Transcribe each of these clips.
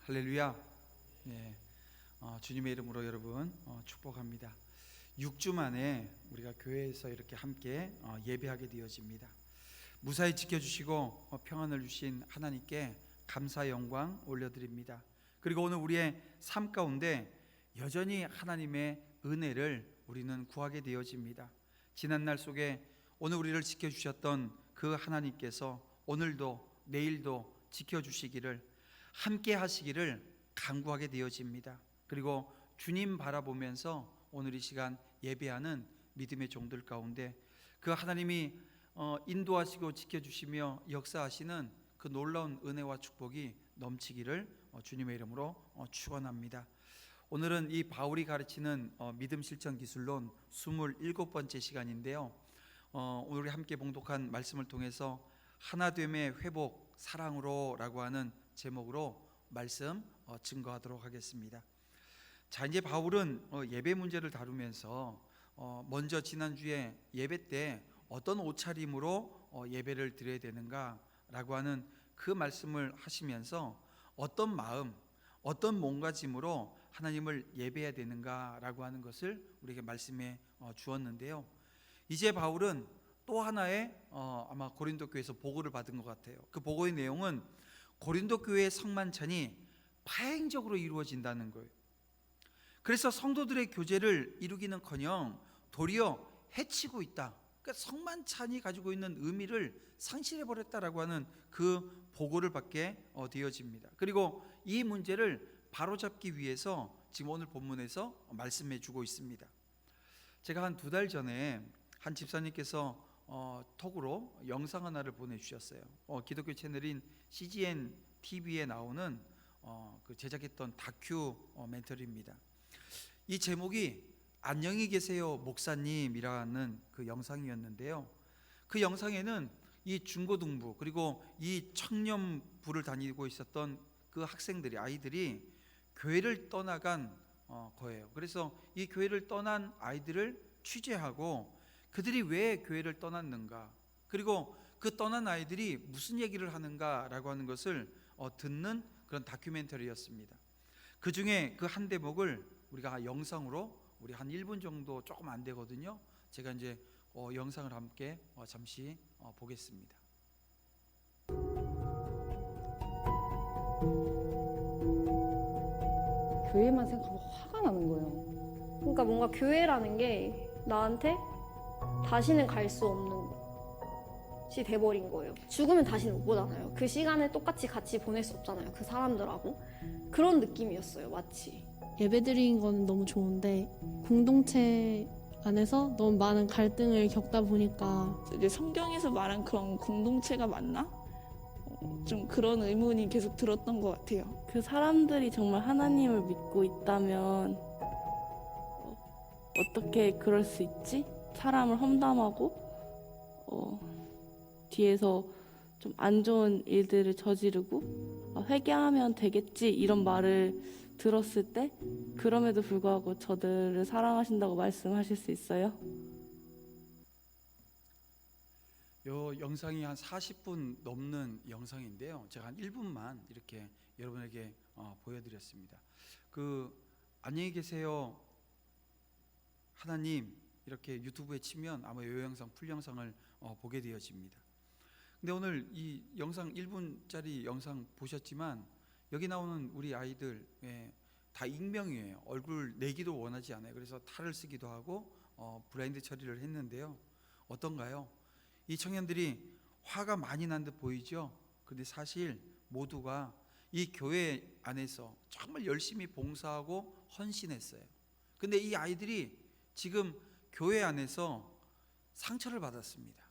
할렐루야. 네, 주님의 이름으로 여러분 축복합니다. 6주 만에 우리가 교회에서 이렇게 함께 예배하게 되어집니다. 무사히 지켜주시고 평안을 주신 하나님께 감사 영광 올려드립니다. 그리고 오늘 우리의 삶 가운데 여전히 하나님의 은혜를 우리는 구하게 되어집니다. 지난날 속에 오늘 우리를 지켜주셨던 그 하나님께서 오늘도 내일도 지켜주시기를, 함께 하시기를 간구하게 되어집니다. 그리고 주님 바라보면서 오늘 이 시간 예배하는 믿음의 종들 가운데 그 하나님이 인도하시고 지켜주시며 역사하시는 그 놀라운 은혜와 축복이 넘치기를 주님의 이름으로 축원합니다. 오늘은 이 바울이 가르치는 믿음 실천 기술론 27번째 시간인데요, 오늘 우리 함께 봉독한 말씀을 통해서 하나됨의 회복 사랑으로 라고 하는 제목으로 말씀 증거하도록 하겠습니다. 자, 이제 바울은 예배 문제를 다루면서 먼저 지난주에 예배 때 어떤 옷차림으로 예배를 드려야 되는가 라고 하는 그 말씀을 하시면서 어떤 마음, 어떤 몸가짐으로 하나님을 예배해야 되는가 라고 하는 것을 우리에게 말씀해 주었는데요, 이제 바울은 또 하나의 아마 고린도 교회에서 보고를 받은 것 같아요. 그 보고의 내용은 고린도 교회의 성만찬이 파행적으로 이루어진다는 거예요. 그래서 성도들의 교제를 이루기는커녕 도리어 해치고 있다. 그러니까 성만찬이 가지고 있는 의미를 상실해 버렸다라고 하는 그 보고를 받게 되어집니다. 그리고 이 문제를 바로잡기 위해서 지금 오늘 본문에서 말씀해 주고 있습니다. 제가 한 2달 전에 한 집사님께서 톡으로 영상 하나를 보내주셨어요. 기독교 채널인 CGN TV에 나오는 그 제작했던 다큐멘터리입니다. 이 제목이 안녕히 계세요 목사님이라는 그 영상이었는데요, 그 영상에는 이 중고등부 그리고 이 청년부를 다니고 있었던 그 학생들이, 아이들이 교회를 떠나간 거예요. 그래서 이 교회를 떠난 아이들을 취재하고 그들이 왜 교회를 떠났는가, 그리고 그 떠난 아이들이 무슨 얘기를 하는가라고 하는 것을 듣는 그런 다큐멘터리였습니다. 그 중에 그 한 대목을 우리가 영상으로 우리 한 1분 정도 조금 안 되거든요. 제가 이제 영상을 함께 잠시 보겠습니다. 교회만 생각하면 화가 나는 거예요. 그러니까 뭔가 교회라는 게 나한테 다시는 갈 수 없는 곳이 돼버린 거예요. 죽으면 다시는 못 보잖아요. 그 시간을 똑같이 같이 보낼 수 없잖아요, 그 사람들하고. 그런 느낌이었어요, 마치. 예배드리는 건 너무 좋은데 공동체 안에서 너무 많은 갈등을 겪다 보니까 이제 성경에서 말한 그런 공동체가 맞나? 좀 그런 의문이 계속 들었던 것 같아요. 그 사람들이 정말 하나님을 믿고 있다면 어떻게 그럴 수 있지? 사람을 험담하고 뒤에서 좀 안 좋은 일들을 저지르고 회개하면 되겠지 이런 말을 들었을 때 그럼에도 불구하고 저들을 사랑하신다고 말씀하실 수 있어요? 이 영상이 한 40분 넘는 영상인데요, 제가 한 1분만 이렇게 여러분에게 보여드렸습니다. 그 안녕히 계세요 하나님 이렇게 유튜브에 치면 아마 이 영상 풀 영상을 보게 되어집니다. 근데 오늘 이 영상 1분짜리 영상 보셨지만 여기 나오는 우리 아이들 다 익명이에요. 얼굴 내기도 원하지 않아요. 그래서 탈을 쓰기도 하고 블라인드 처리를 했는데요, 어떤가요? 이 청년들이 화가 많이 난 듯 보이죠? 근데 사실 모두가 이 교회 안에서 정말 열심히 봉사하고 헌신했어요. 근데 이 아이들이 지금 교회 안에서 상처를 받았습니다.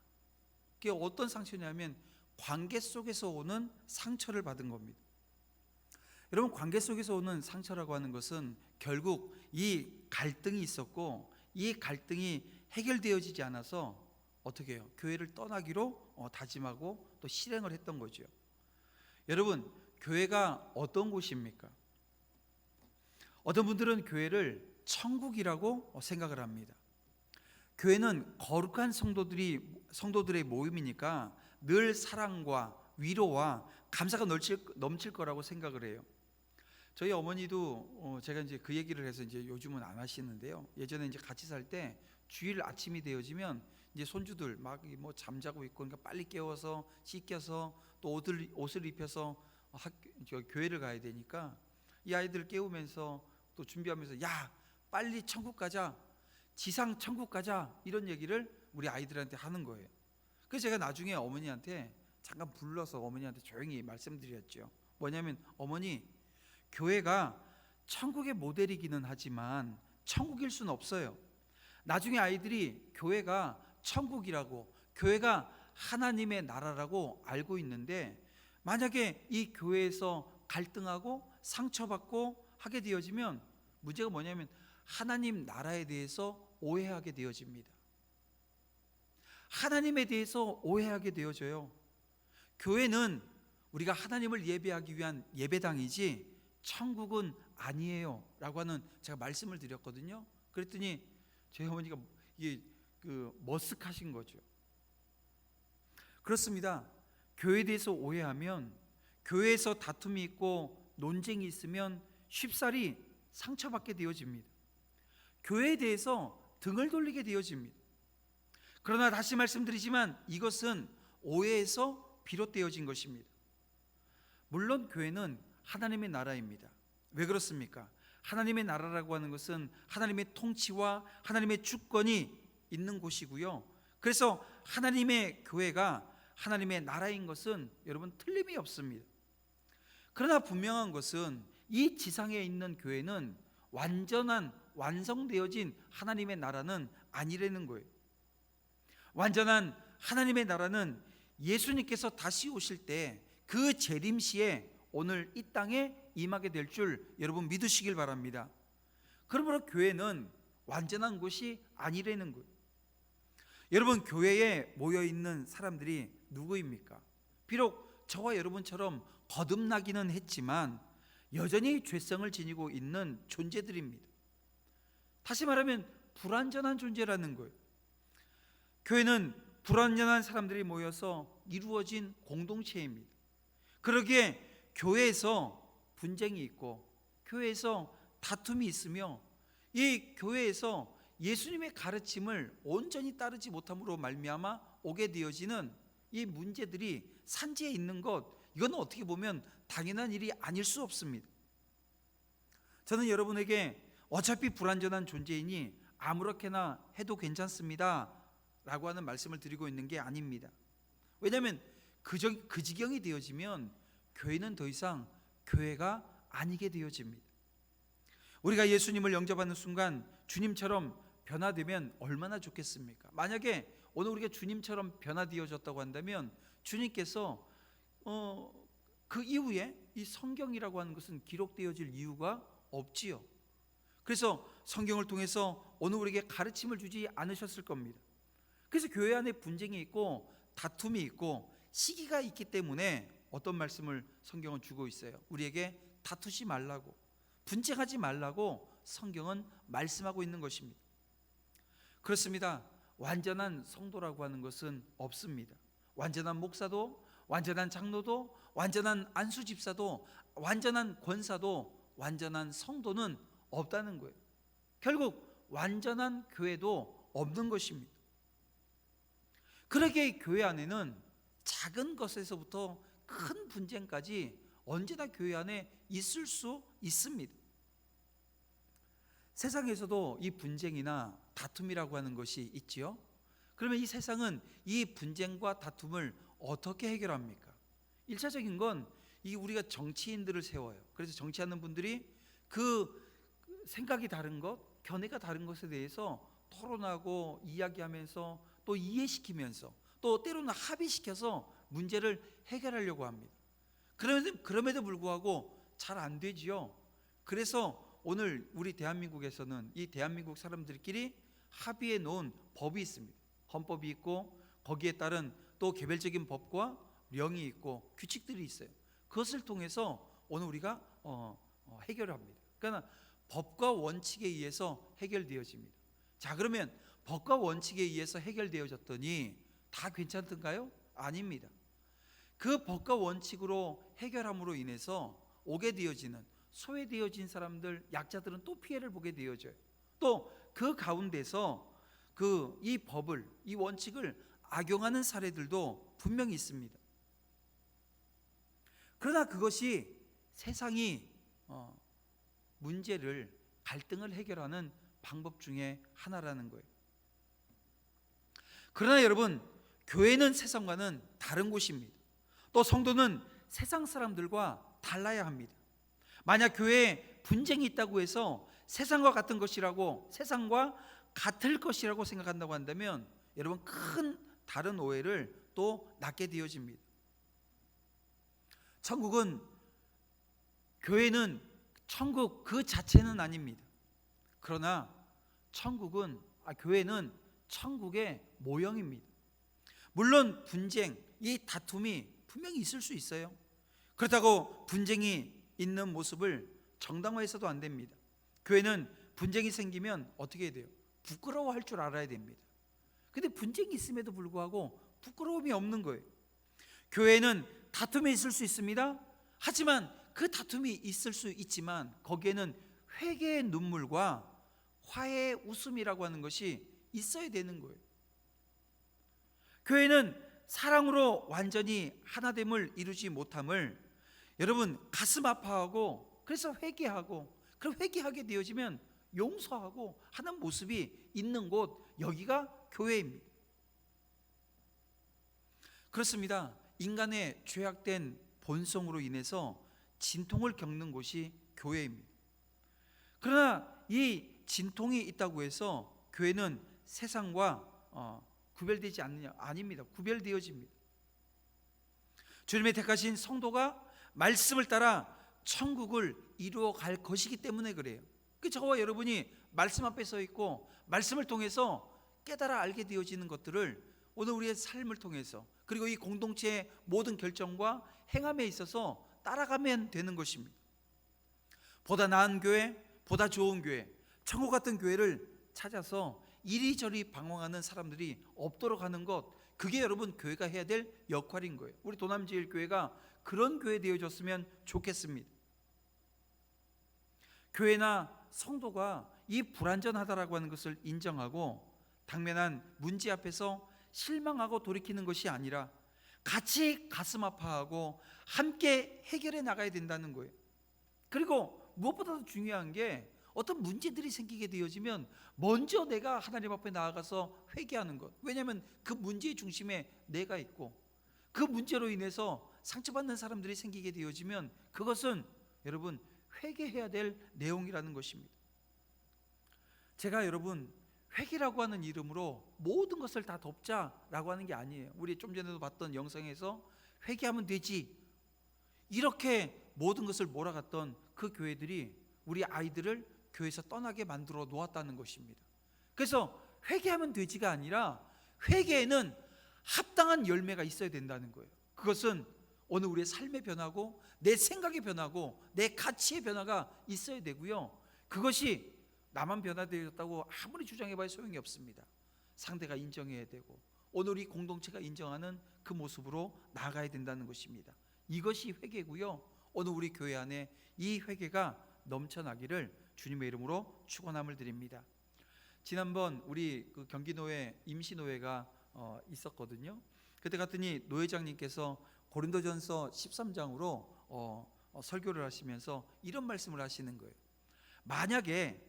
그게 어떤 상처냐면 관계 속에서 오는 상처를 받은 겁니다. 여러분, 관계 속에서 오는 상처라고 하는 것은 결국 이 갈등이 있었고 이 갈등이 해결되어지지 않아서 어떻게 해요? 교회를 떠나기로 다짐하고 또 실행을 했던 거죠. 여러분, 교회가 어떤 곳입니까? 어떤 분들은 교회를 천국이라고 생각을 합니다. 교회는 거룩한 성도들의 모임이니까 늘 사랑과 위로와 감사가 넘칠 거라고 생각을 해요. 저희 어머니도 제가 이제 그 얘기를 해서 이제 요즘은 안 하시는데요. 예전에 이제 같이 살 때 주일 아침이 되어지면 이제 손주들 막 뭐 잠자고 있고 그러니까 빨리 깨워서 씻겨서 또 옷을 입혀서 교회를 가야 되니까 이 아이들 깨우면서 또 준비하면서 야 빨리 천국 가자, 지상 천국 가자, 이런 얘기를 우리 아이들한테 하는 거예요. 그래서 제가 나중에 어머니한테 잠깐 불러서 어머니한테 조용히 말씀드렸죠. 뭐냐면 어머니, 교회가 천국의 모델이기는 하지만 천국일 수는 없어요. 나중에 아이들이 교회가 천국이라고, 교회가 하나님의 나라라고 알고 있는데 만약에 이 교회에서 갈등하고 상처받고 하게 되어지면 문제가 뭐냐면 하나님 나라에 대해서 오해하게 되어집니다. 하나님에 대해서 오해하게 되어져요. 교회는 우리가 하나님을 예배하기 위한 예배당이지 천국은 아니에요 라고 하는 제가 말씀을 드렸거든요. 그랬더니 저희 어머니가 이게 머쓱하신 거죠. 그렇습니다. 교회에 대해서 오해하면, 교회에서 다툼이 있고 논쟁이 있으면 쉽사리 상처받게 되어집니다. 교회에 대해서 등을 돌리게 되어집니다. 그러나 다시 말씀드리지만 이것은 오해에서 비롯되어진 것입니다. 물론 교회는 하나님의 나라입니다. 왜 그렇습니까? 하나님의 나라라고 하는 것은 하나님의 통치와 하나님의 주권이 있는 곳이고요. 그래서 하나님의 교회가 하나님의 나라인 것은 여러분 틀림이 없습니다. 그러나 분명한 것은 이 지상에 있는 교회는 완전한 완성되어진 하나님의 나라는 아니라는 거예요. 완전한 하나님의 나라는 예수님께서 다시 오실 때 그 재림시에 오늘 이 땅에 임하게 될 줄 여러분 믿으시길 바랍니다. 그러므로 교회는 완전한 곳이 아니라는 거예요. 여러분, 교회에 모여 있는 사람들이 누구입니까? 비록 저와 여러분처럼 거듭나기는 했지만 여전히 죄성을 지니고 있는 존재들입니다. 다시 말하면 불완전한 존재라는 거예요. 교회는 불완전한 사람들이 모여서 이루어진 공동체입니다. 그러기에 교회에서 분쟁이 있고 교회에서 다툼이 있으며 이 교회에서 예수님의 가르침을 온전히 따르지 못함으로 말미암아 오게 되어지는 이 문제들이 산지에 있는 것, 이건 어떻게 보면 당연한 일이 아닐 수 없습니다. 저는 여러분에게 어차피 불완전한 존재이니 아무렇게나 해도 괜찮습니다 라고 하는 말씀을 드리고 있는 게 아닙니다. 왜냐하면 그 지경이 되어지면 교회는 더 이상 교회가 아니게 되어집니다. 우리가 예수님을 영접하는 순간 주님처럼 변화되면 얼마나 좋겠습니까? 만약에 오늘 우리가 주님처럼 변화되어졌다고 한다면 주님께서 그 이후에 이 성경이라고 하는 것은 기록되어질 이유가 없지요. 그래서 성경을 통해서 오늘 우리에게 가르침을 주지 않으셨을 겁니다. 그래서 교회 안에 분쟁이 있고 다툼이 있고 시기가 있기 때문에 어떤 말씀을 성경은 주고 있어요. 우리에게 다투지 말라고, 분쟁하지 말라고 성경은 말씀하고 있는 것입니다. 그렇습니다. 완전한 성도라고 하는 것은 없습니다. 완전한 목사도, 완전한 장로도, 완전한 안수 집사도, 완전한 권사도, 완전한 성도는 없다는 거예요. 결국 완전한 교회도 없는 것입니다. 그러기에 교회 안에는 작은 것에서부터 큰 분쟁까지 언제나 교회 안에 있을 수 있습니다. 세상에서도 이 분쟁이나 다툼이라고 하는 것이 있지요. 그러면 이 세상은 이 분쟁과 다툼을 어떻게 해결합니까? 1차적인 건 이 우리가 정치인들을 세워요. 그래서 정치하는 분들이 그 생각이 다른 것, 견해가 다른 것에 대해서 토론하고 이야기하면서 또 이해시키면서 또 때로는 합의시켜서 문제를 해결하려고 합니다. 그럼에도 불구하고 잘 안 되지요. 그래서 오늘 우리 대한민국에서는 이 대한민국 사람들끼리 합의해 놓은 법이 있습니다. 헌법이 있고 거기에 따른 또 개별적인 법과 령이 있고 규칙들이 있어요. 그것을 통해서 오늘 우리가 해결합니다. 그러니까 법과 원칙에 의해서 해결되어집니다. 자, 그러면 법과 원칙에 의해서 해결되어졌더니 다 괜찮던가요? 아닙니다. 그 법과 원칙으로 해결함으로 인해서 오게 되어지는 소외되어진 사람들, 약자들은 또 피해를 보게 되어져요. 또 그 가운데서 이 법을, 이 원칙을 악용하는 사례들도 분명히 있습니다. 그러나 그것이 세상이 문제를, 갈등을 해결하는 방법 중에 하나라는 거예요. 그러나 여러분, 교회는 세상과는 다른 곳입니다. 또 성도는 세상 사람들과 달라야 합니다. 만약 교회에 분쟁이 있다고 해서 세상과 같은 것이라고, 세상과 같을 것이라고 생각한다고 한다면 여러분, 큰 다른 오해를 또 낳게 되어집니다. 교회는 천국 그 자체는 아닙니다. 그러나 교회는 천국의 모형입니다. 물론 분쟁, 이 다툼이 분명히 있을 수 있어요. 그렇다고 분쟁이 있는 모습을 정당화해서도 안 됩니다. 교회는 분쟁이 생기면 어떻게 해야 돼요? 부끄러워할 줄 알아야 됩니다. 근데 분쟁이 있음에도 불구하고 부끄러움이 없는 거예요. 교회는 다툼이 있을 수 있습니다. 하지만 그 다툼이 있을 수 있지만 거기에는 회개의 눈물과 화해의 웃음이라고 하는 것이 있어야 되는 거예요. 교회는 사랑으로 완전히 하나됨을 이루지 못함을 여러분 가슴 아파하고, 그래서 회개하고, 그럼 회개하게 되어지면 용서하고 하는 모습이 있는 곳, 여기가 교회입니다. 그렇습니다. 인간의 죄악된 본성으로 인해서 진통을 겪는 곳이 교회입니다. 그러나 이 진통이 있다고 해서 교회는 세상과 구별되지 않느냐? 아닙니다. 구별되어집니다. 주님의 택하신 성도가 말씀을 따라 천국을 이루어 갈 것이기 때문에 그래요. 저와 여러분이 말씀 앞에 서 있고 말씀을 통해서 깨달아 알게 되어지는 것들을 오늘 우리의 삶을 통해서, 그리고 이 공동체의 모든 결정과 행함에 있어서 따라가면 되는 것입니다. 보다 나은 교회, 보다 좋은 교회, 천국 같은 교회를 찾아서 이리저리 방황하는 사람들이 없도록 하는 것, 그게 여러분 교회가 해야 될 역할인 거예요. 우리 도남제일교회가 그런 교회 되어줬으면 좋겠습니다. 교회나 성도가 이 불완전하다라고 하는 것을 인정하고 당면한 문제 앞에서 실망하고 돌이키는 것이 아니라 같이 가슴 아파하고 함께 해결해 나가야 된다는 거예요. 그리고 무엇보다도 중요한 게 어떤 문제들이 생기게 되어지면 먼저 내가 하나님 앞에 나아가서 회개하는 것. 왜냐하면 그 문제의 중심에 내가 있고 그 문제로 인해서 상처받는 사람들이 생기게 되어지면 그것은 여러분 회개해야 될 내용이라는 것입니다. 제가 여러분 회개라고 하는 이름으로 모든 것을 다 덮자라고 하는 게 아니에요. 우리 좀 전에도 봤던 영상에서 회개하면 되지 이렇게 모든 것을 몰아갔던 그 교회들이 우리 아이들을 교회에서 떠나게 만들어 놓았다는 것입니다. 그래서 회개하면 되지가 아니라 회개에는 합당한 열매가 있어야 된다는 거예요. 그것은 오늘 우리의 삶의 변화고 내 생각의 변화고 내 가치의 변화가 있어야 되고요. 그것이 나만 변화되었다고 아무리 주장해봐야 소용이 없습니다. 상대가 인정해야 되고 오늘 이 공동체가 인정하는 그 모습으로 나아가야 된다는 것입니다. 이것이 회개고요. 오늘 우리 교회 안에 이 회개가 넘쳐나기를 주님의 이름으로 축원함을 드립니다. 지난번 우리 그 경기노회 임시노회가 있었거든요. 그때 갔더니 노회장님께서 고린도전서 13장으로 설교를 하시면서 이런 말씀을 하시는 거예요. 만약에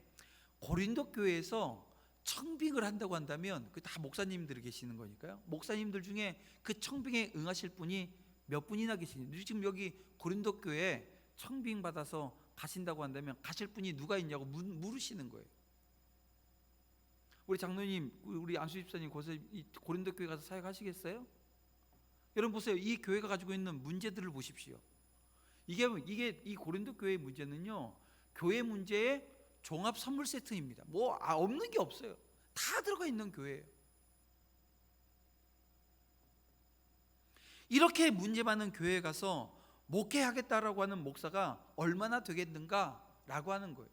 고린도 교회에서 청빙을 한다고 한다면 그 다 목사님들이 계시는 거니까요. 목사님들 중에 그 청빙에 응하실 분이 몇 분이나 계시는지, 지금 여기 고린도 교회에 청빙 받아서 가신다고 한다면 가실 분이 누가 있냐고 물으시는 거예요. 우리 장로님, 우리 안수 집사님 고린도 교회 가서 사역하시겠어요? 여러분 보세요. 이 교회가 가지고 있는 문제들을 보십시오. 이게 이 고린도 교회의 문제는요, 교회 문제의 종합 선물 세트입니다. 없는 게 없어요. 다 들어가 있는 교회예요. 이렇게 문제 많은 교회에 가서 목회하겠다라고 하는 목사가 얼마나 되겠는가라고 하는 거예요.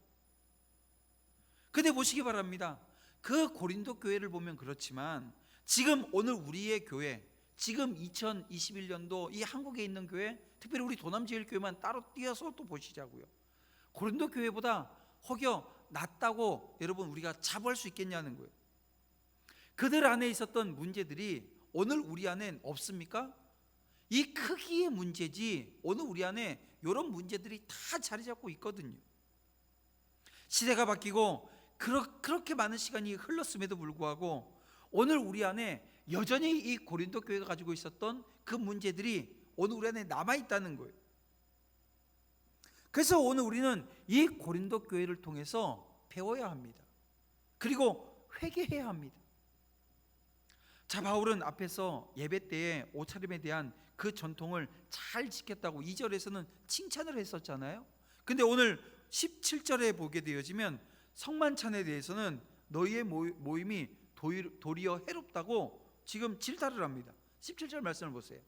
근데 보시기 바랍니다. 그 고린도 교회를 보면 그렇지만 지금 오늘 우리의 교회, 지금 2021년도 이 한국에 있는 교회, 특별히 우리 도남제일교회만 따로 띄어서 또 보시자고요. 고린도 교회보다 혹여 낫다고 여러분 우리가 자부할 수 있겠냐는 거예요. 그들 안에 있었던 문제들이 오늘 우리 안엔 없습니까? 이 크기의 문제지 오늘 우리 안에 이런 문제들이 다 자리 잡고 있거든요. 시대가 바뀌고 그렇게 많은 시간이 흘렀음에도 불구하고 오늘 우리 안에 여전히 이 고린도 교회가 가지고 있었던 그 문제들이 오늘 우리 안에 남아있다는 거예요. 그래서 오늘 우리는 이 고린도 교회를 통해서 배워야 합니다. 그리고 회개해야 합니다. 자, 바울은 앞에서 예배 때에 옷차림에 대한 그 전통을 잘 지켰다고 2절에서는 칭찬을 했었잖아요. 근데 오늘 17절에 보게 되어지면 성만찬에 대해서는 너희의 모임이 도리어 해롭다고 지금 질타를 합니다. 17절 말씀을 보세요.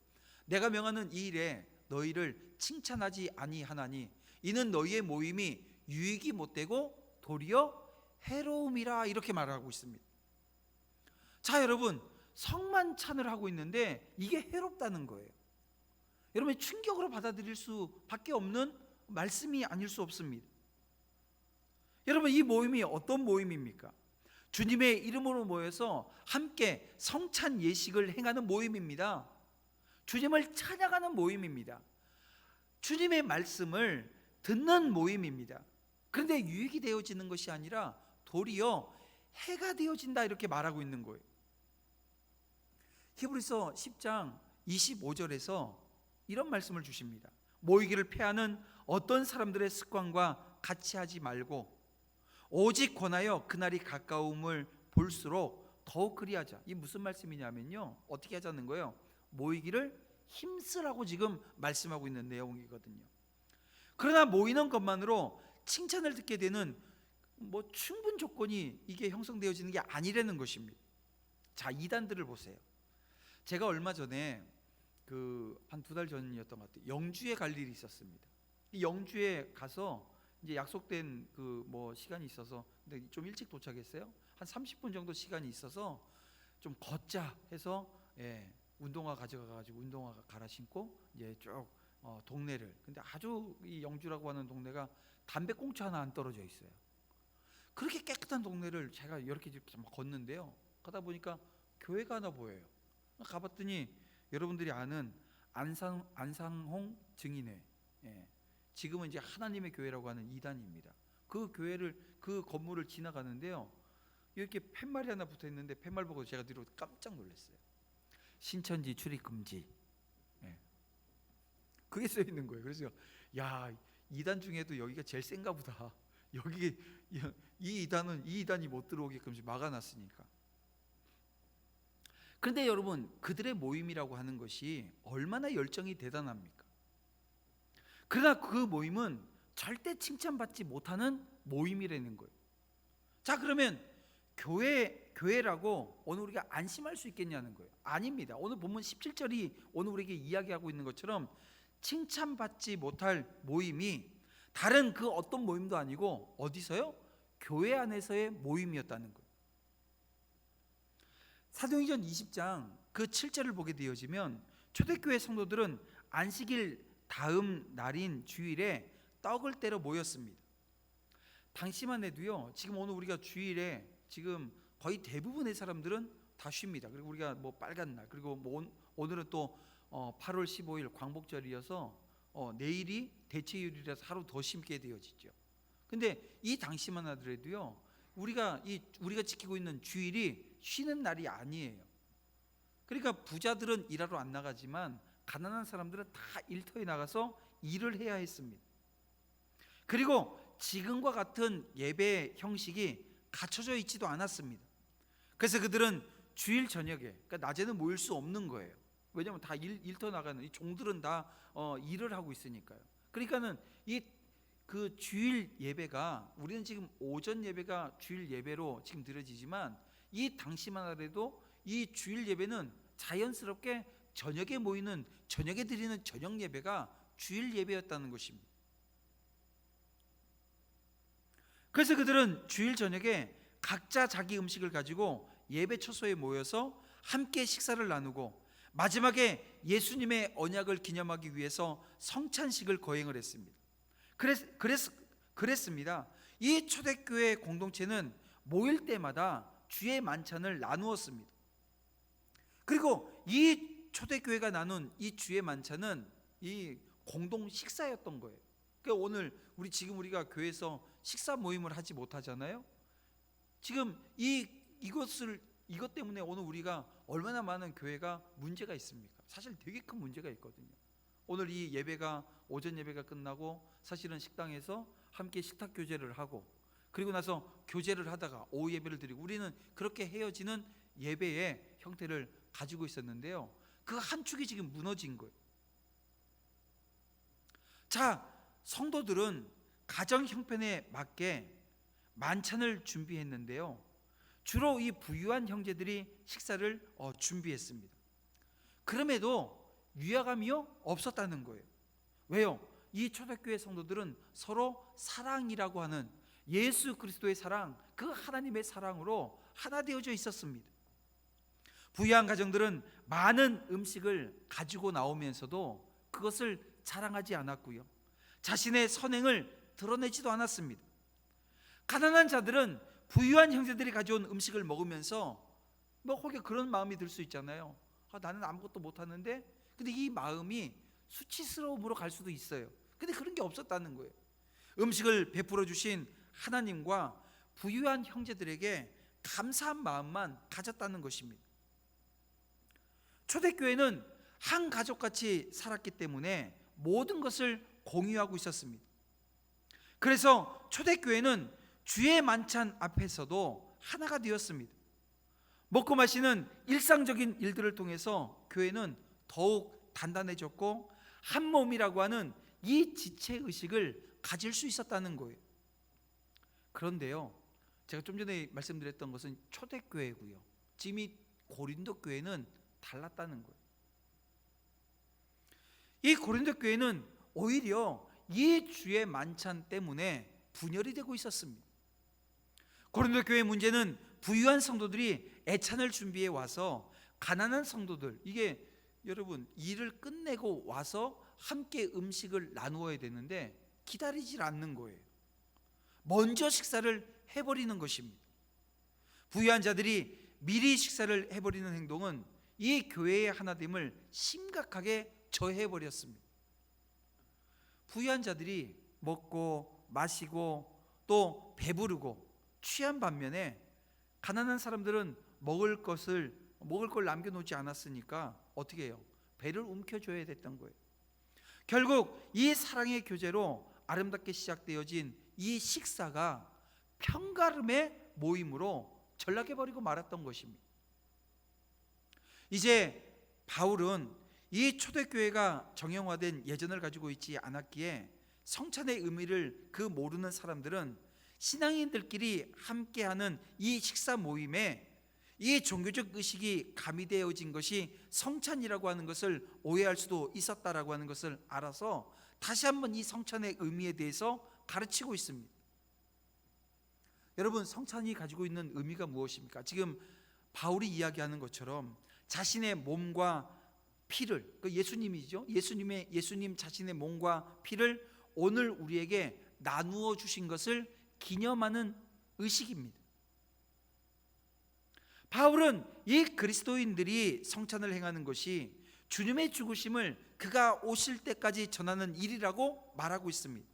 내가 명하는 이 일에 너희를 칭찬하지 아니하나니 이는 너희의 모임이 유익이 못되고 도리어 해로움이라, 이렇게 말하고 있습니다. 자, 여러분, 성만찬을 하고 있는데 이게 해롭다는 거예요. 여러분, 충격으로 받아들일 수밖에 없는 말씀이 아닐 수 없습니다. 여러분, 이 모임이 어떤 모임입니까? 주님의 이름으로 모여서 함께 성찬 예식을 행하는 모임입니다. 주님을 찬양하는 모임입니다. 주님의 말씀을 듣는 모임입니다. 그런데 유익이 되어지는 것이 아니라 도리어 해가 되어진다, 이렇게 말하고 있는 거예요. 히브리서 10장 25절에서 이런 말씀을 주십니다. 모이기를 패하는 어떤 사람들의 습관과 같이 하지 말고 오직 권하여 그날이 가까움을 볼수록 더욱 그리하자. 이 무슨 말씀이냐면요, 어떻게 하자는 거예요? 모이기를 힘쓰라고 지금 말씀하고 있는 내용이거든요. 그러나 모이는 것만으로 칭찬을 듣게 되는 충분 조건이 이게 형성되어지는 게 아니라는 것입니다. 자, 이단들을 보세요. 제가 얼마 전에 한 2달 전이었던 것 같아요. 영주에 갈 일이 있었습니다. 이 영주에 가서 이제 약속된 시간이 있어서, 근데 좀 일찍 도착했어요. 한 30분 정도 시간이 있어서 좀 걷자 해서 운동화 가져가가지고 운동화 갈아 신고 이제 쭉 동네를, 근데 아주 이 영주라고 하는 동네가 담배꽁초 하나 안 떨어져 있어요. 그렇게 깨끗한 동네를 제가 이렇게 걷는데요, 가다 보니까 교회가 하나 보여요. 가봤더니 여러분들이 아는 안상홍 증인회, 지금은 이제 하나님의 교회라고 하는 이단입니다. 그 교회를, 그 건물을 지나가는데요, 이렇게 팻말이 하나 붙어 있는데 팻말 보고 제가 뒤로 깜짝 놀랐어요. 신천지 출입 금지. 그게 써 있는 거예요. 그래서 야, 이단 중에도 여기가 제일 센가 보다. 여기 이 이단이 못 들어오게끔 막아놨으니까. 그런데 여러분, 그들의 모임이라고 하는 것이 얼마나 열정이 대단합니까? 그러나 그 모임은 절대 칭찬받지 못하는 모임이라는 거예요. 자, 그러면 교회라고 오늘 우리가 안심할 수 있겠냐는 거예요. 아닙니다. 오늘 본문 17절이 오늘 우리에게 이야기하고 있는 것처럼 칭찬받지 못할 모임이 다른 그 어떤 모임도 아니고 어디서요? 교회 안에서의 모임이었다는 거예요. 사도행전 20장 그 7절을 보게 되어지면 초대교회 성도들은 안식일 다음 날인 주일에 떡을 떼러 모였습니다. 당시만 해도요, 지금 오늘 우리가 주일에 지금 거의 대부분의 사람들은 다 쉽니다. 그리고 우리가 빨간 날, 그리고 오늘은 또 8월 15일 광복절이어서 내일이 대체휴일이라서 하루 더 심게 되어지죠. 근데 이 당시만 하더라도요, 우리가 지키고 있는 주일이 쉬는 날이 아니에요. 그러니까 부자들은 일하러 안 나가지만 가난한 사람들은 다 일터에 나가서 일을 해야 했습니다. 그리고 지금과 같은 예배 형식이 갖춰져 있지도 않았습니다. 그래서 그들은 주일 저녁에, 그러니까 낮에는 모일 수 없는 거예요. 왜냐하면 다 일터 나가는 이 종들은 다 일을 하고 있으니까요. 그러니까는 그 주일 예배가, 우리는 지금 오전 예배가 주일 예배로 지금 드려지지만 이 당시만 하더라도 이 주일 예배는 자연스럽게 저녁에 모이는, 저녁에 드리는 저녁 예배가 주일 예배였다는 것입니다. 그래서 그들은 주일 저녁에 각자 자기 음식을 가지고 예배 처소에 모여서 함께 식사를 나누고 마지막에 예수님의 언약을 기념하기 위해서 성찬식을 거행을 했습니다. 그랬습니다. 이 초대교회 공동체는 모일 때마다 주의 만찬을 나누었습니다. 그리고 이 초대교회가 나눈 이 주의 만찬은 이 공동 식사였던 거예요. 그러니까 오늘 우리가 교회에서 식사 모임을 하지 못하잖아요. 지금 이것 때문에 오늘 우리가 얼마나 많은 교회가 문제가 있습니까? 사실 되게 큰 문제가 있거든요. 오늘 이 예배가 오전 예배가 끝나고 사실은 식당에서 함께 식탁 교제를 하고 그리고 나서 교제를 하다가 오후 예배를 드리고 우리는 그렇게 헤어지는 예배의 형태를 가지고 있었는데요. 그 한 축이 지금 무너진 거예요. 자, 성도들은 가정 형편에 맞게 만찬을 준비했는데요. 주로 이 부유한 형제들이 식사를 준비했습니다. 그럼에도 위화감이요 없었다는 거예요. 왜요? 이 초대교회 성도들은 서로 사랑이라고 하는 예수 그리스도의 사랑, 그 하나님의 사랑으로 하나 되어져 있었습니다. 부유한 가정들은 많은 음식을 가지고 나오면서도 그것을 자랑하지 않았고요. 자신의 선행을 드러내지도 않았습니다. 가난한 자들은 부유한 형제들이 가져온 음식을 먹으면서 혹여 그런 마음이 들 수 있잖아요. 나는 아무것도 못하는데, 근데 이 마음이 수치스러움으로 갈 수도 있어요. 근데 그런 게 없었다는 거예요. 음식을 베풀어 주신 하나님과 부유한 형제들에게 감사한 마음만 가졌다는 것입니다. 초대교회는 한 가족같이 살았기 때문에 모든 것을 공유하고 있었습니다. 그래서 초대교회는 주의 만찬 앞에서도 하나가 되었습니다. 먹고 마시는 일상적인 일들을 통해서 교회는 더욱 단단해졌고 한 몸이라고 하는 이 지체의식을 가질 수 있었다는 거예요. 그런데요, 제가 좀 전에 말씀드렸던 것은 초대교회고요. 지금 이 고린도 교회는 달랐다는 거예요. 이 고린도 교회는 오히려 이 주의 만찬 때문에 분열이 되고 있었습니다. 고린도 교회 문제는 부유한 성도들이 애찬을 준비해 와서 가난한 성도들, 이게 여러분 일을 끝내고 와서 함께 음식을 나누어야 되는데 기다리질 않는 거예요. 먼저 식사를 해버리는 것입니다. 부유한 자들이 미리 식사를 해버리는 행동은 이 교회의 하나됨을 심각하게 저해버렸습니다. 부유한 자들이 먹고 마시고 또 배부르고 취한 반면에 가난한 사람들은 먹을 걸 남겨놓지 않았으니까 어떻게 해요? 배를 움켜줘야 됐던 거예요. 결국 이 사랑의 교제로 아름답게 시작되어진 이 식사가 편가름의 모임으로 전락해버리고 말았던 것입니다. 이제 바울은 이 초대교회가 정형화된 예전을 가지고 있지 않았기에 성찬의 의미를 모르는 사람들은 신앙인들끼리 함께하는 이 식사 모임에 이 종교적 의식이 가미되어진 것이 성찬이라고 하는 것을 오해할 수도 있었다라고 하는 것을 알아서 다시 한번 이 성찬의 의미에 대해서 가르치고 있습니다. 여러분, 성찬이 가지고 있는 의미가 무엇입니까? 지금 바울이 이야기하는 것처럼 자신의 몸과 피를, 예수님이죠. 예수님 자신의 몸과 피를 오늘 우리에게 나누어 주신 것을 기념하는 의식입니다. 바울은 이 그리스도인들이 성찬을 행하는 것이 주님의 죽으심을 그가 오실 때까지 전하는 일이라고 말하고 있습니다.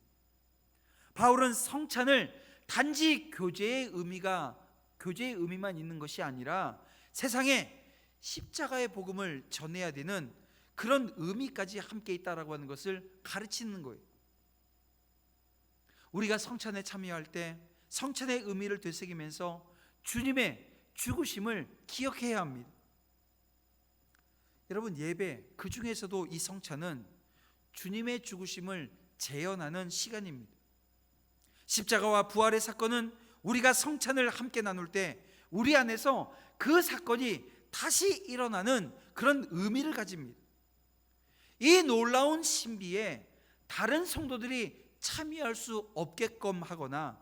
바울은 성찬을 단지 교제의 의미만 있는 것이 아니라 세상에 십자가의 복음을 전해야 되는 그런 의미까지 함께 있다라고 하는 것을 가르치는 거예요. 우리가 성찬에 참여할 때 성찬의 의미를 되새기면서 주님의 죽으심을 기억해야 합니다. 여러분, 예배 그 중에서도 이 성찬은 주님의 죽으심을 재현하는 시간입니다. 십자가와 부활의 사건은 우리가 성찬을 함께 나눌 때 우리 안에서 그 사건이 다시 일어나는 그런 의미를 가집니다. 이 놀라운 신비에 다른 성도들이 참여할 수 없게끔 하거나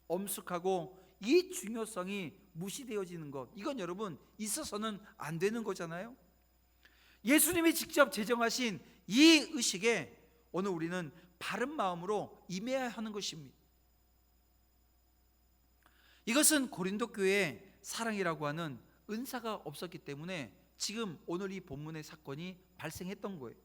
엄숙하고 이 중요성이 무시되어지는 것, 이건 여러분 있어서는 안 되는 거잖아요. 예수님이 직접 제정하신 이 의식에 오늘 우리는 바른 마음으로 임해야 하는 것입니다. 이것은 고린도 교회의 사랑이라고 하는 은사가 없었기 때문에 지금 오늘 이 본문의 사건이 발생했던 거예요.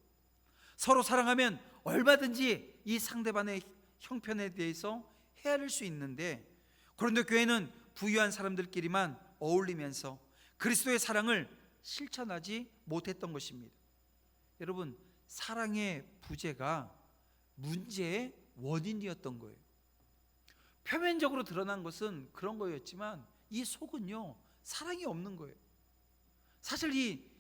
서로 사랑하면 얼마든지 이 상대방의 형편에 대해서 헤아릴 수 있는데, 고린도 교회는 부유한 사람들끼리만 어울리면서 그리스도의 사랑을 실천하지 못했던 것입니다. 여러분, 사랑의 부재가 문제의 원인이었던 거예요. 표면적으로 드러난 것은 그런 거였지만 이 속은요, 사랑이 없는 거예요. 사실 이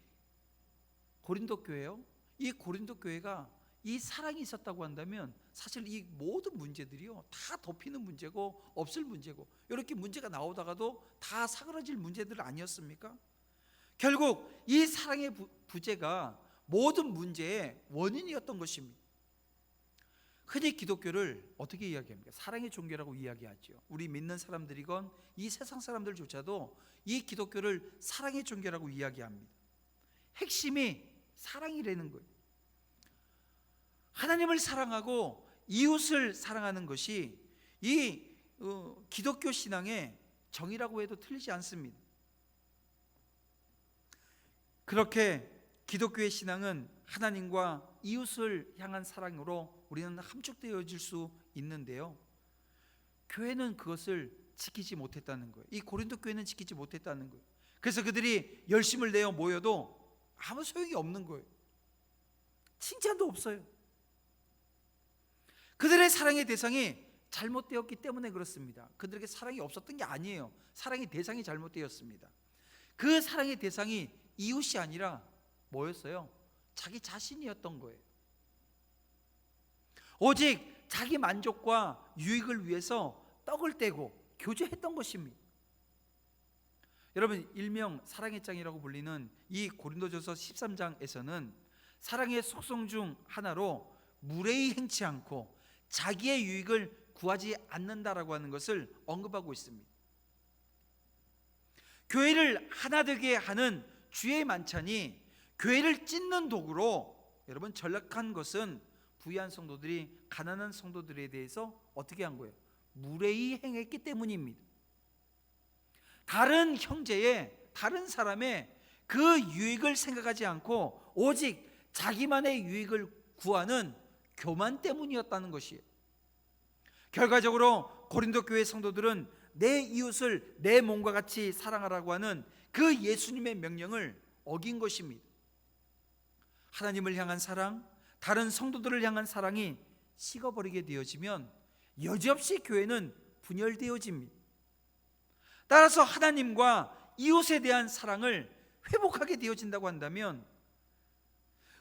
고린도 교회요, 이 고린도 교회가 이 사랑이 있었다고 한다면 사실 이 모든 문제들이요 다 덮이는 문제고 없을 문제고, 이렇게 문제가 나오다가도 다 사그러질 문제들 아니었습니까? 결국 이 사랑의 부재가 모든 문제의 원인이었던 것입니다. 흔히 기독교를 어떻게 이야기합니까? 사랑의 종교라고 이야기하죠. 우리 믿는 사람들이건 이 세상 사람들조차도 이 기독교를 사랑의 종교라고 이야기합니다. 핵심이 사랑이라는 거예요. 하나님을 사랑하고 이웃을 사랑하는 것이 이 기독교 신앙의 정의라고 해도 틀리지 않습니다. 그렇게 기독교의 신앙은 하나님과 이웃을 향한 사랑으로 우리는 함축되어질 수 있는데요, 교회는 그것을 지키지 못했다는 거예요. 이 고린도 교회는 지키지 못했다는 거예요. 그래서 그들이 열심을 내어 모여도 아무 소용이 없는 거예요. 칭찬도 없어요. 그들의 사랑의 대상이 잘못되었기 때문에 그렇습니다. 그들에게 사랑이 없었던 게 아니에요. 사랑의 대상이 잘못되었습니다. 그 사랑의 대상이 이웃이 아니라 뭐였어요? 자기 자신이었던 거예요. 오직 자기 만족과 유익을 위해서 떡을 떼고 교제했던 것입니다. 여러분, 일명 사랑의 장이라고 불리는 이 고린도전서 13장에서는 사랑의 속성 중 하나로 무례히 행치 않고 자기의 유익을 구하지 않는다라고 하는 것을 언급하고 있습니다. 교회를 하나 되게 하는 주의 만찬이 교회를 찢는 도구로, 여러분, 전락한 것은 부유한 성도들이 가난한 성도들에 대해서 어떻게 한 거예요? 무례히 행했기 때문입니다. 다른 형제의, 다른 사람의 그 유익을 생각하지 않고 오직 자기만의 유익을 구하는 교만 때문이었다는 것이에요. 결과적으로 고린도 교회 성도들은 내 이웃을 내 몸과 같이 사랑하라고 하는 그 예수님의 명령을 어긴 것입니다. 하나님을 향한 사랑, 다른 성도들을 향한 사랑이 식어버리게 되어지면 여지없이 교회는 분열되어집니다. 따라서 하나님과 이웃에 대한 사랑을 회복하게 되어진다고 한다면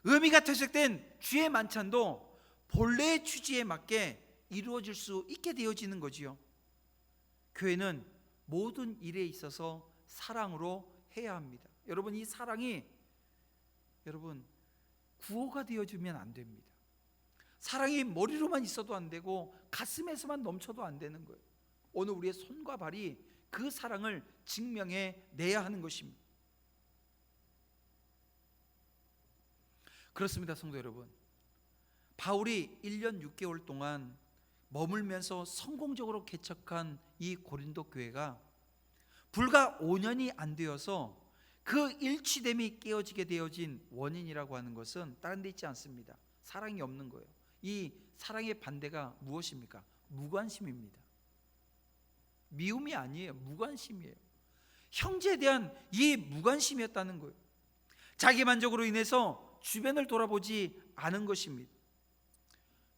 의미가 퇴색된 주의 만찬도 본래의 취지에 맞게 이루어질 수 있게 되어지는 거지요. 교회는 모든 일에 있어서 사랑으로 해야 합니다. 여러분, 이 사랑이 여러분 구호가 되어주면 안 됩니다. 사랑이 머리로만 있어도 안 되고 가슴에서만 넘쳐도 안 되는 거예요. 오늘 우리의 손과 발이 그 사랑을 증명해 내야 하는 것입니다. 그렇습니다, 성도 여러분. 바울이 1년 6개월 동안 머물면서 성공적으로 개척한 이 고린도 교회가 불과 5년이 안 되어서 그 일치됨이 깨어지게 되어진 원인이라고 하는 것은 다른 데 있지 않습니다. 사랑이 없는 거예요. 이 사랑의 반대가 무엇입니까? 무관심입니다. 미움이 아니에요. 무관심이에요. 형제에 대한 이 무관심이었다는 거예요. 자기 만족으로 인해서 주변을 돌아보지 않은 것입니다.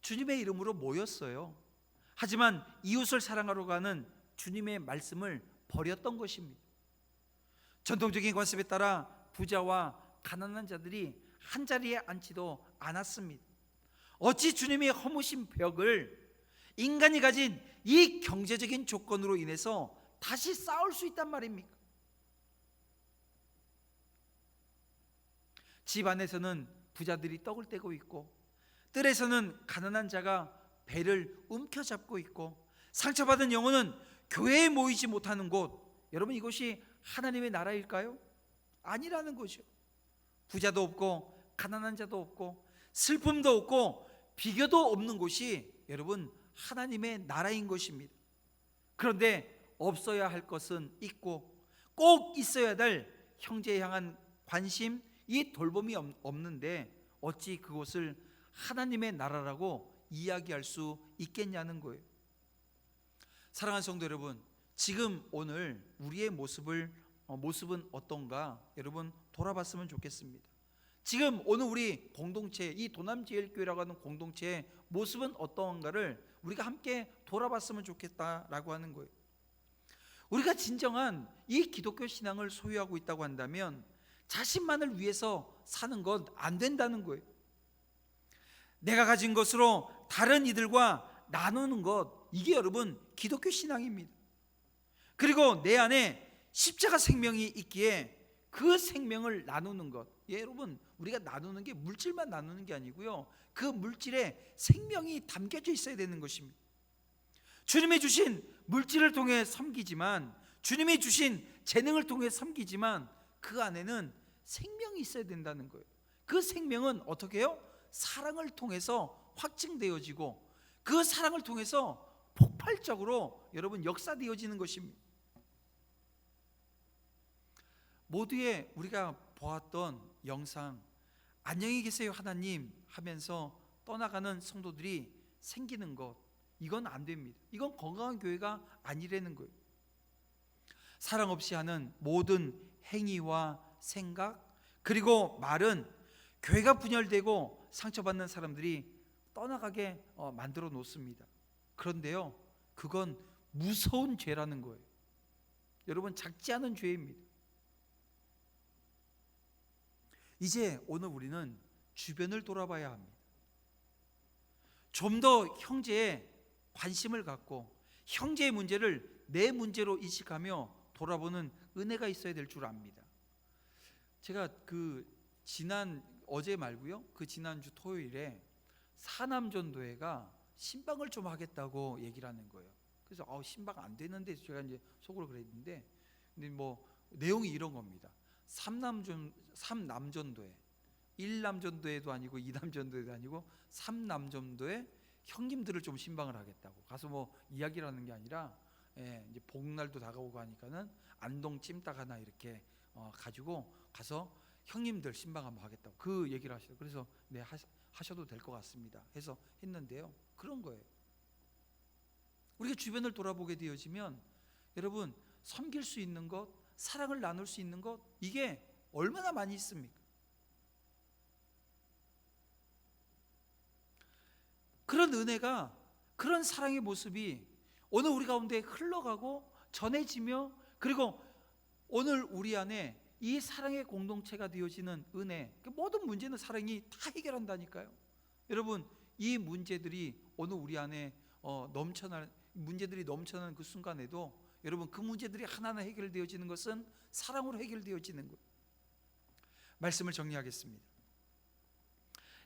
주님의 이름으로 모였어요. 하지만 이웃을 사랑하러 가는 주님의 말씀을 버렸던 것입니다. 전통적인 관습에 따라 부자와 가난한 자들이 한자리에 앉지도 않았습니다. 어찌 주님의 허무신 벽을 인간이 가진 이 경제적인 조건으로 인해서 다시 쌓을 수 있단 말입니까? 집 안에서는 부자들이 떡을 떼고 있고 뜰에서는 가난한 자가 배를 움켜잡고 있고 상처받은 영혼은 교회에 모이지 못하는 곳, 여러분, 이것이 하나님의 나라일까요? 아니라는 거죠. 부자도 없고 가난한 자도 없고 슬픔도 없고 비교도 없는 곳이 여러분 하나님의 나라인 것입니다. 그런데 없어야 할 것은 있고 꼭 있어야 될 형제에 향한 관심, 이 돌봄이 없는데 어찌 그곳을 하나님의 나라라고 이야기할 수 있겠냐는 거예요. 사랑하는 성도 여러분, 지금 오늘 우리의 모습은 어떤가 여러분 돌아봤으면 좋겠습니다. 지금 오늘 우리 공동체, 이 도남제일교회라고 하는 공동체의 모습은 어떠한가를 우리가 함께 돌아봤으면 좋겠다라고 하는 거예요. 우리가 진정한 이 기독교 신앙을 소유하고 있다고 한다면 자신만을 위해서 사는 건 안 된다는 거예요. 내가 가진 것으로 다른 이들과 나누는 것, 이게 여러분 기독교 신앙입니다. 그리고 내 안에 십자가 생명이 있기에 그 생명을 나누는 것, 여러분 우리가 나누는 게 물질만 나누는 게 아니고요, 그 물질에 생명이 담겨져 있어야 되는 것입니다. 주님이 주신 물질을 통해 섬기지만, 주님이 주신 재능을 통해 섬기지만 그 안에는 생명이 있어야 된다는 거예요. 그 생명은 어떻게 해요? 사랑을 통해서 확증되어지고 그 사랑을 통해서 폭발적으로 여러분 역사되어지는 것입니다. 모두의 우리가 보았던 영상, 안녕히 계세요 하나님 하면서 떠나가는 성도들이 생기는 것, 이건 안 됩니다. 이건 건강한 교회가 아니라는 거예요. 사랑 없이 하는 모든 행위와 생각 그리고 말은 교회가 분열되고 상처받는 사람들이 떠나가게 만들어 놓습니다. 그런데요, 그건 무서운 죄라는 거예요. 여러분, 작지 않은 죄입니다. 이제 오늘 우리는 주변을 돌아봐야 합니다. 좀 더 형제의 관심을 갖고 형제의 문제를 내 문제로 인식하며 돌아보는 은혜가 있어야 될 줄 압니다. 제가 어제 말고요, 지난주 토요일에 사남전도회가 신방을 좀 하겠다고 얘기를 하는 거예요. 그래서 신방 안 되는데 제가 이제 속으로 그랬는데, 근데 뭐 내용이 이런 겁니다. 3남전도회, 1남전도회도 아니고 2남전도회도 아니고 3남전도회 형님들을 좀 신방을 하겠다고 가서 뭐 이야기를 하는 게 아니라, 이제 복날도 다가오고 하니까는 안동 찜닭 하나 이렇게 가지고 가서 형님들 신방 한번 하겠다고 그 얘기를 하시더라고요. 그래서 네, 하셔도 될 것 같습니다 해서 했는데요, 그런 거예요. 우리가 주변을 돌아보게 되어지면 여러분, 섬길 수 있는 것, 사랑을 나눌 수 있는 것, 이게 얼마나 많이 있습니까? 그런 은혜가, 그런 사랑의 모습이 오늘 우리 가운데 흘러가고 전해지며, 그리고 오늘 우리 안에 이 사랑의 공동체가 되어지는 은혜, 모든 문제는 사랑이 다 해결한다니까요. 여러분, 이 문제들이 오늘 우리 안에 문제들이 넘쳐나는 그 순간에도 여러분, 그 문제들이 하나하나 해결되어지는 것은 사랑으로 해결되어지는 거예요. 말씀을 정리하겠습니다.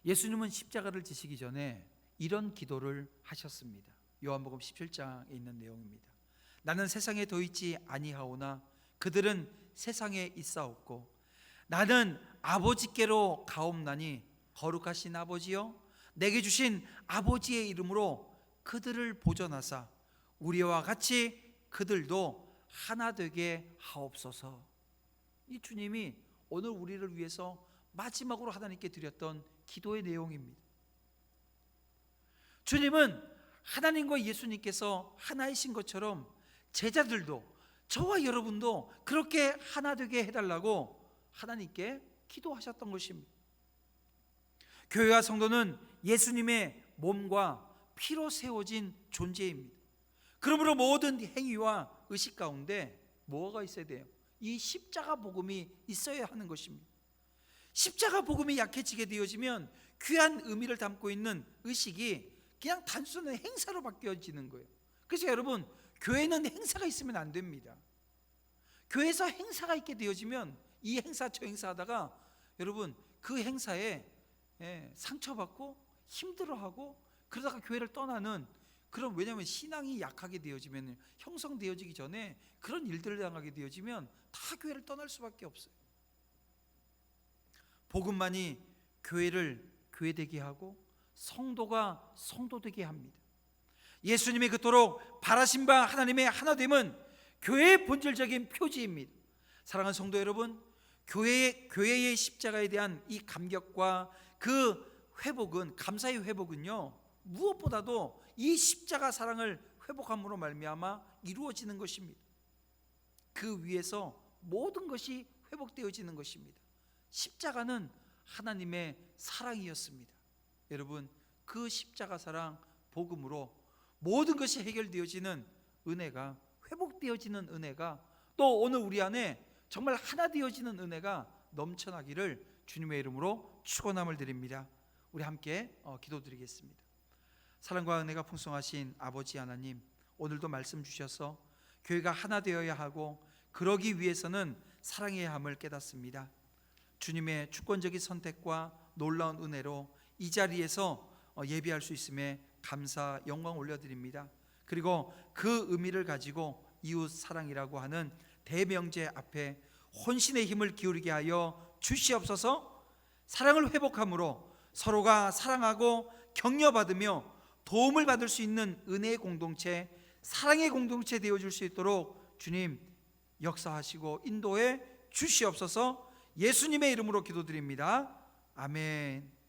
예수님은 십자가를 지시기 전에 이런 기도를 하셨습니다. 요한복음 17장에 있는 내용입니다. 나는 세상에 더 있지 아니하오나 그들은 세상에 있사옵고 나는 아버지께로 가옵나니 거룩하신 아버지여, 내게 주신 아버지의 이름으로 그들을 보존하사 우리와 같이 그들도 하나 되게 하옵소서. 이 주님이 오늘 우리를 위해서 마지막으로 하나님께 드렸던 기도의 내용입니다. 주님은 하나님과 예수님께서 하나이신 것처럼 제자들도, 저와 여러분도 그렇게 하나 되게 해달라고 하나님께 기도하셨던 것입니다. 교회와 성도는 예수님의 몸과 피로 세워진 존재입니다. 그러므로 모든 행위와 의식 가운데 뭐가 있어야 돼요? 이 십자가 복음이 있어야 하는 것입니다. 십자가 복음이 약해지게 되어지면 귀한 의미를 담고 있는 의식이 그냥 단순한 행사로 바뀌어지는 거예요. 그래서 여러분, 교회는 행사가 있으면 안 됩니다. 교회에서 행사가 있게 되어지면 이 행사 저 행사 하다가 여러분, 그 행사에 상처받고 힘들어하고 그러다가 교회를 떠나는 그런, 왜냐하면 신앙이 약하게 되어지면, 형성되어지기 전에 그런 일들을 당하게 되어지면 다 교회를 떠날 수밖에 없어요. 복음만이 교회를 교회되게 하고 성도가 성도되게 합니다. 예수님이 그토록 바라신 바 하나님의 하나됨은 교회의 본질적인 표지입니다. 사랑하는 성도 여러분, 교회의 십자가에 대한 이 감격과 그 회복은, 감사의 회복은요, 무엇보다도 이 십자가 사랑을 회복함으로 말미암아 이루어지는 것입니다. 그 위에서 모든 것이 회복되어지는 것입니다. 십자가는 하나님의 사랑이었습니다. 여러분, 그 십자가 사랑 복음으로 모든 것이 해결되어지는 은혜가, 회복되어지는 은혜가, 또 오늘 우리 안에 정말 하나 되어지는 은혜가 넘쳐나기를 주님의 이름으로 축원함을 드립니다. 우리 함께 기도드리겠습니다. 사랑과 은혜가 풍성하신 아버지 하나님, 오늘도 말씀 주셔서 교회가 하나 되어야 하고 그러기 위해서는 사랑해야 함을 깨닫습니다. 주님의 주권적인 선택과 놀라운 은혜로 이 자리에서 예배할 수 있음에 감사 영광 올려드립니다. 그리고 그 의미를 가지고 이웃 사랑이라고 하는 대명제 앞에 혼신의 힘을 기울이게 하여 주시옵소서. 사랑을 회복함으로 서로가 사랑하고 격려받으며 도움을 받을 수 있는 은혜의 공동체, 사랑의 공동체 되어줄 수 있도록 주님 역사하시고 인도해 주시옵소서. 예수님의 이름으로 기도드립니다. 아멘.